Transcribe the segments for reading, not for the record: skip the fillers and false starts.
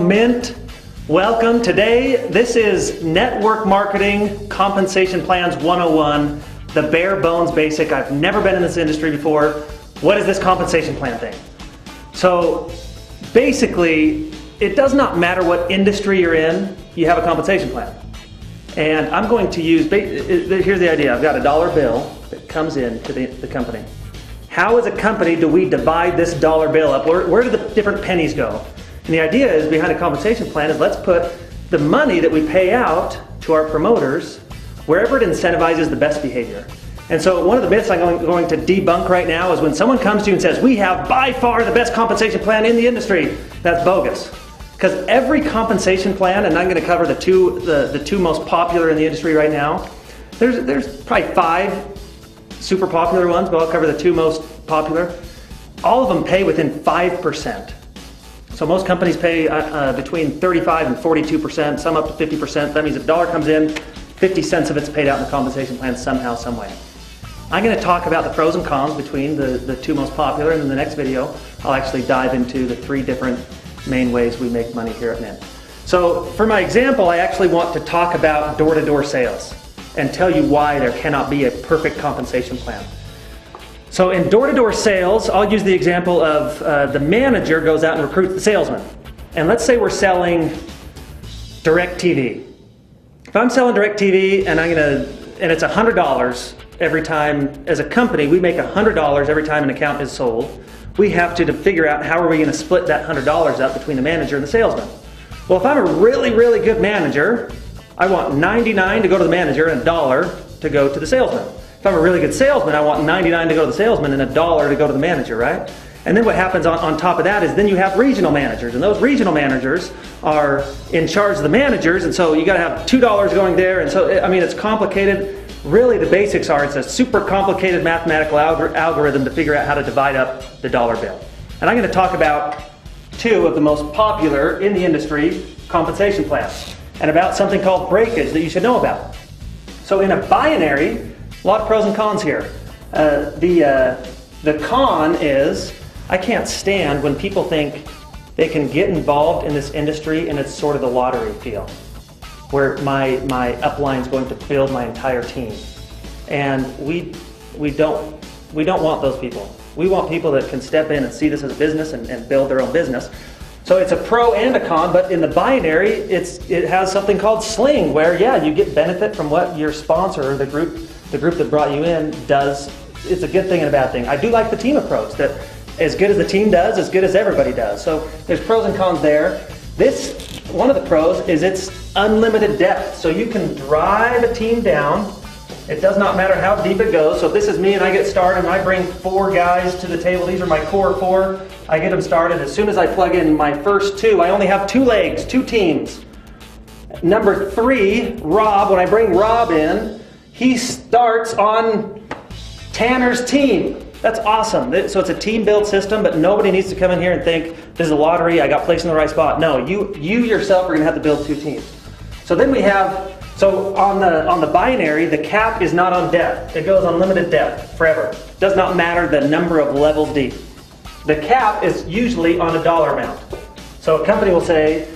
MYNT. Welcome. Today, this is Network Marketing Compensation Plans 101, the bare bones basic. I've never been in this industry before. What is this compensation plan thing? So basically, it does not matter what industry you're in, you have a compensation plan. And I'm going to use, here's the idea. I've got a dollar bill that comes in to the company. How as a company do we divide this dollar bill up? Where do the different pennies go? And the idea is behind a compensation plan is let's put the money that we pay out to our promoters wherever it incentivizes the best behavior. And so one of the myths I'm going to debunk right now is when someone comes to you and says, we have by far the best compensation plan in the industry, that's bogus. Because every compensation plan, and I'm going to cover the two most popular in the industry right now, there's probably 5 super popular ones, but I'll cover the 2 most popular. All of them pay within 5%. So most companies pay between 35 and 42%, some up to 50%. That means if a dollar comes in, 50 cents of it's paid out in the compensation plan somehow, some way. I'm going to talk about the pros and cons between the 2 most popular, and in the next video, I'll actually dive into the 3 different main ways we make money here at MYNT. So for my example, I actually want to talk about door-to-door sales and tell you why there cannot be a perfect compensation plan. So in door-to-door sales, I'll use the example of the manager goes out and recruits the salesman. And let's say we're selling DirecTV. If I'm selling DirecTV and it's $100 every time, as a company, we make $100 every time an account is sold. We have to figure out how are we going to split that $100 up between the manager and the salesman. Well, if I'm a really, really good manager, I want 99 to go to the manager and $1 to go to the salesman. If I'm a really good salesman, I want 99 to go to the salesman and $1 to go to the manager, right? And then what happens on top of that is then you have regional managers, and those regional managers are in charge of the managers, and so you got to have $2 going there, and so, I mean, it's complicated. Really, the basics are it's a super complicated mathematical algorithm to figure out how to divide up the dollar bill. And I'm going to talk about 2 of the most popular in the industry compensation plans, and about something called breakage that you should know about. So in a binary, a lot of pros and cons here. The con is I can't stand when people think they can get involved in this industry and it's sort of the lottery feel, where my upline is going to build my entire team. And we don't want those people. We want people that can step in and see this as a business and build their own business. So it's a pro and a con, but in the binary, it has something called sling, where yeah, you get benefit from what your sponsor, or the group that brought you in, does. It's a good thing and a bad thing. I do like the team approach, that as good as the team does, as good as everybody does. So there's pros and cons there. One of the pros is it's unlimited depth. So you can drive a team down. It does not matter how deep it goes. So if this is me and I get started and I bring 4 guys to the table, these are my core 4, I get them started. As soon as I plug in my first 2, I only have 2 legs, 2 teams. Number 3, Rob, when I bring Rob in, he starts on Tanner's team. That's awesome. So it's a team-built system, but nobody needs to come in here and think, this is a lottery, I got placed in the right spot. No, you yourself are going to have to build 2 teams. So then we have, so on the binary, the cap is not on depth. It goes on limited depth forever. Does not matter the number of levels deep. The cap is usually on a dollar amount. So a company will say,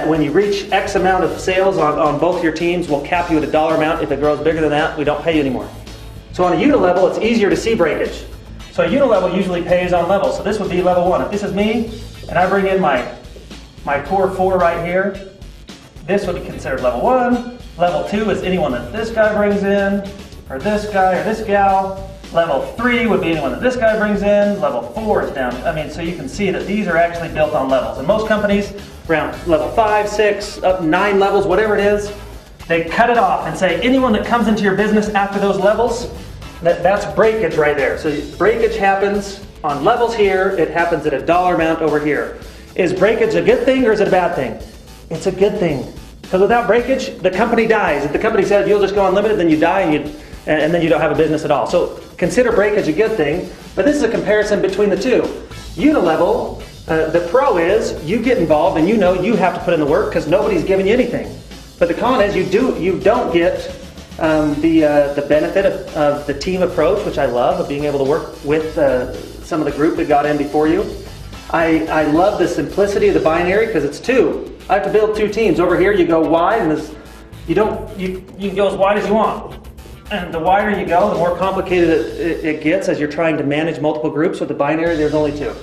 when you reach X amount of sales on both your teams, we'll cap you at a dollar amount. If it grows bigger than that, we don't pay you anymore. So on a unilevel, it's easier to see breakage. So a unilevel usually pays on levels. So this would be level 1. If this is me, and I bring in my core 4 right here, this would be considered level 1. Level 2 is anyone that this guy brings in, or this guy, or this gal. Level 3 would be anyone that this guy brings in. Level 4 is down. I mean, so you can see that these are actually built on levels. And most companies, around level 5, 6, up 9 levels, whatever it is, they cut it off and say anyone that comes into your business after those levels, that's breakage right there. So breakage happens on levels here, it happens at a dollar amount over here. Is breakage a good thing or is it a bad thing? It's a good thing. Because without breakage, the company dies. If the company says you'll just go unlimited, then you die and then you don't have a business at all. So consider breakage a good thing, but this is a comparison between the 2. Unilevel, the pro is you get involved and you know you have to put in the work because nobody's giving you anything. But the con is you don't get the benefit of the team approach, which I love, of being able to work with some of the group that got in before you. I love the simplicity of the binary because it's two. I have to build two teams. Over here you go wide, and this, you can go as wide as you want. And the wider you go, the more complicated it gets as you're trying to manage multiple groups. With the binary, there's only two.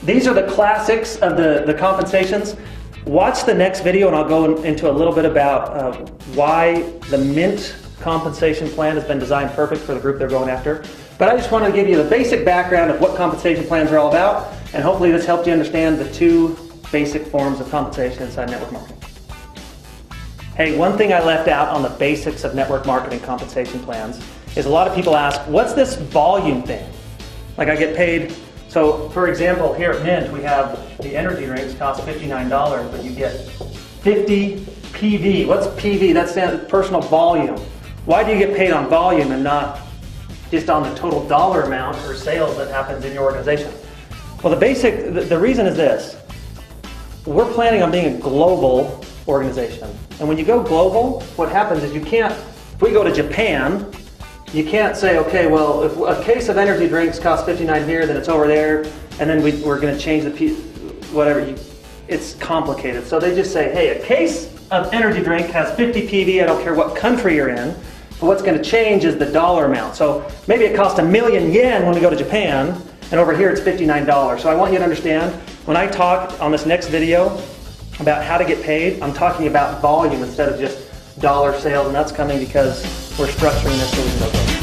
These are the classics of the compensations. Watch the next video and I'll go into a little bit about why the MYNT compensation plan has been designed perfect for the group they're going after. But I just wanted to give you the basic background of what compensation plans are all about, and hopefully this helped you understand the two basic forms of compensation inside network marketing. Hey, one thing I left out on the basics of network marketing compensation plans is a lot of people ask, what's this volume thing? Like I get paid, so for example, here at MYNT we have the energy drinks cost $59, but you get 50 PV. What's PV? That stands for personal volume. Why do you get paid on volume and not just on the total dollar amount or sales that happens in your organization? Well, the reason is this. We're planning on being a global organization. And when you go global, what happens is if we go to Japan, you can't say, okay, well, if a case of energy drinks costs 59 here, then it's over there, and then we're going to change whatever. It's complicated. So they just say, hey, a case of energy drink has 50 PV, I don't care what country you're in, but what's going to change is the dollar amount. So maybe it costs 1,000,000 yen when we go to Japan, and over here it's $59. So I want you to understand, when I talk on this next video about how to get paid, I'm talking about volume instead of just dollar sales, and that's coming because we're structuring this so we can go global.